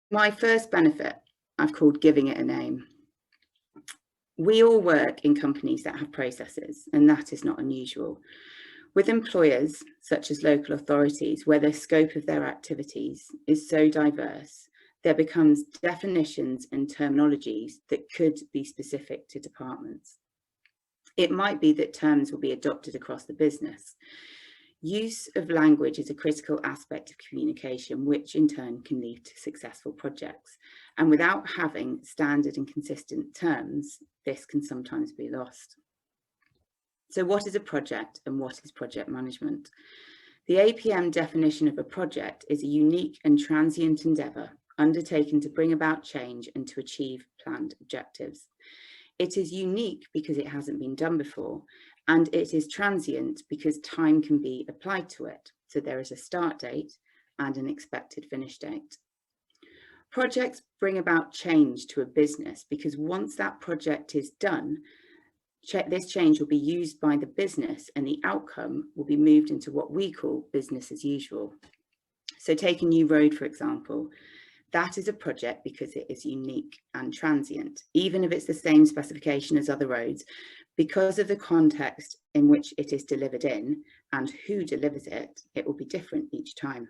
My first benefit, I've called giving it a name. We all work in companies that have processes, and that is not unusual. With employers, such as local authorities, where the scope of their activities is so diverse, there becomes definitions and terminologies that could be specific to departments. It might be that terms will be adopted across the business. Use of language is a critical aspect of communication, which in turn can lead to successful projects. And without having standard and consistent terms, this can sometimes be lost. So what is a project and what is project management? The APM definition of a project is a unique and transient endeavour undertaken to bring about change and to achieve planned objectives. It is unique because it hasn't been done before, and it is transient because time can be applied to it. So there is a start date and an expected finish date. Projects bring about change to a business because once that project is done, this change will be used by the business and the outcome will be moved into what we call business as usual. So take a new road, for example. That is a project because it is unique and transient, even if it's the same specification as other roads, because of the context in which it is delivered in and who delivers it, it will be different each time.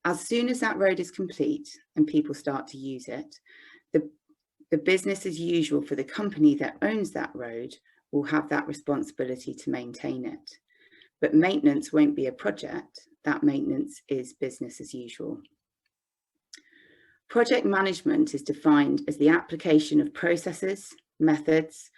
As soon as that road is complete and people start to use it, the business as usual for the company that owns that road will have that responsibility to maintain it. But maintenance won't be a project. That maintenance is business as usual. Project management is defined as the application of processes, methods,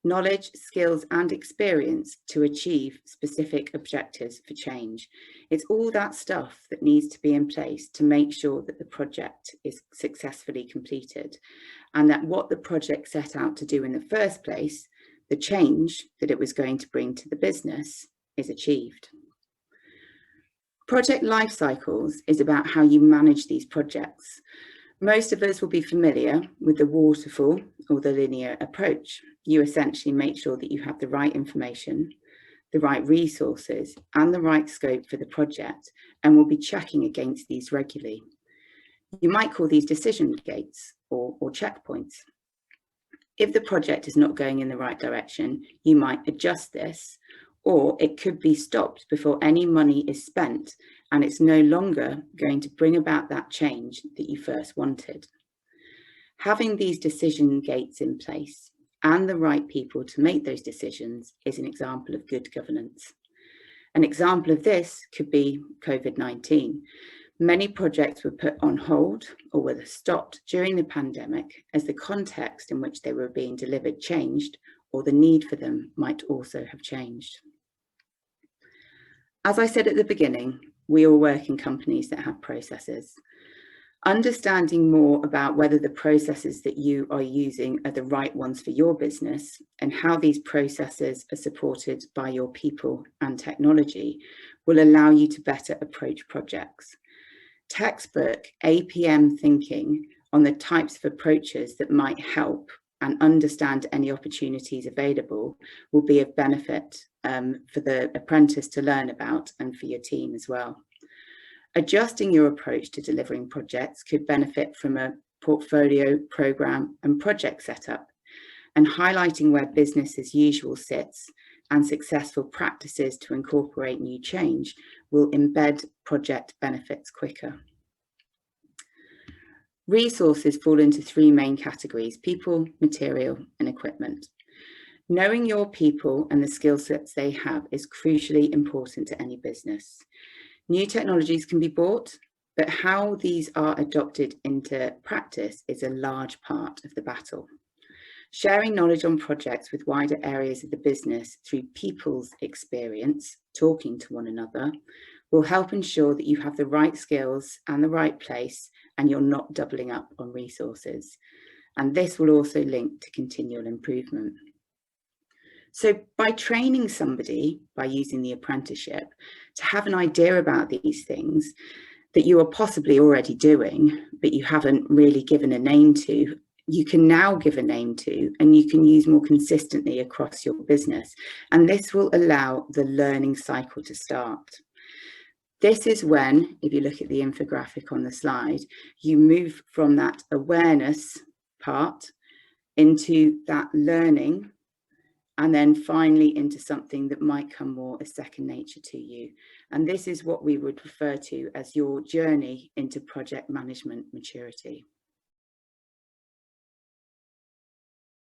knowledge, skills, and experience to achieve specific objectives for change. It's all that stuff that needs to be in place to make sure that the project is successfully completed and that what the project set out to do in the first place, the change that it was going to bring to the business, is achieved. Project life cycles is about how you manage these projects. Most of us will be familiar with the waterfall or the linear approach. You essentially make sure that you have the right information, the right resources, and the right scope for the project, and will be checking against these regularly. You might call these decision gates or checkpoints. If the project is not going in the right direction, you might adjust this, or it could be stopped before any money is spent and it's no longer going to bring about that change that you first wanted. Having these decision gates in place and the right people to make those decisions is an example of good governance. An example of this could be COVID-19. Many projects were put on hold or were stopped during the pandemic as the context in which they were being delivered changed, or the need for them might also have changed. As I said at the beginning, we all work in companies that have processes. Understanding more about whether the processes that you are using are the right ones for your business and how these processes are supported by your people and technology will allow you to better approach projects. Textbook APM thinking on the types of approaches that might help and understand any opportunities available will be of benefit for the apprentice to learn about and for your team as well. Adjusting your approach to delivering projects could benefit from a portfolio, program, and project setup, and highlighting where business as usual sits and successful practices to incorporate new change will embed project benefits quicker. Resources fall into three main categories: people, material, and equipment. Knowing your people and the skill sets they have is crucially important to any business. New technologies can be bought, but how these are adopted into practice is a large part of the battle. Sharing knowledge on projects with wider areas of the business through people's experience, talking to one another, will help ensure that you have the right skills and the right place and you're not doubling up on resources. And this will also link to continual improvement. So by training somebody, by using the apprenticeship, to have an idea about these things that you are possibly already doing, but you haven't really given a name to, you can now give a name to, and you can use more consistently across your business. And this will allow the learning cycle to start. This is when, if you look at the infographic on the slide, you move from that awareness part into that learning, and then finally into something that might come more as second nature to you. And this is what we would refer to as your journey into project management maturity.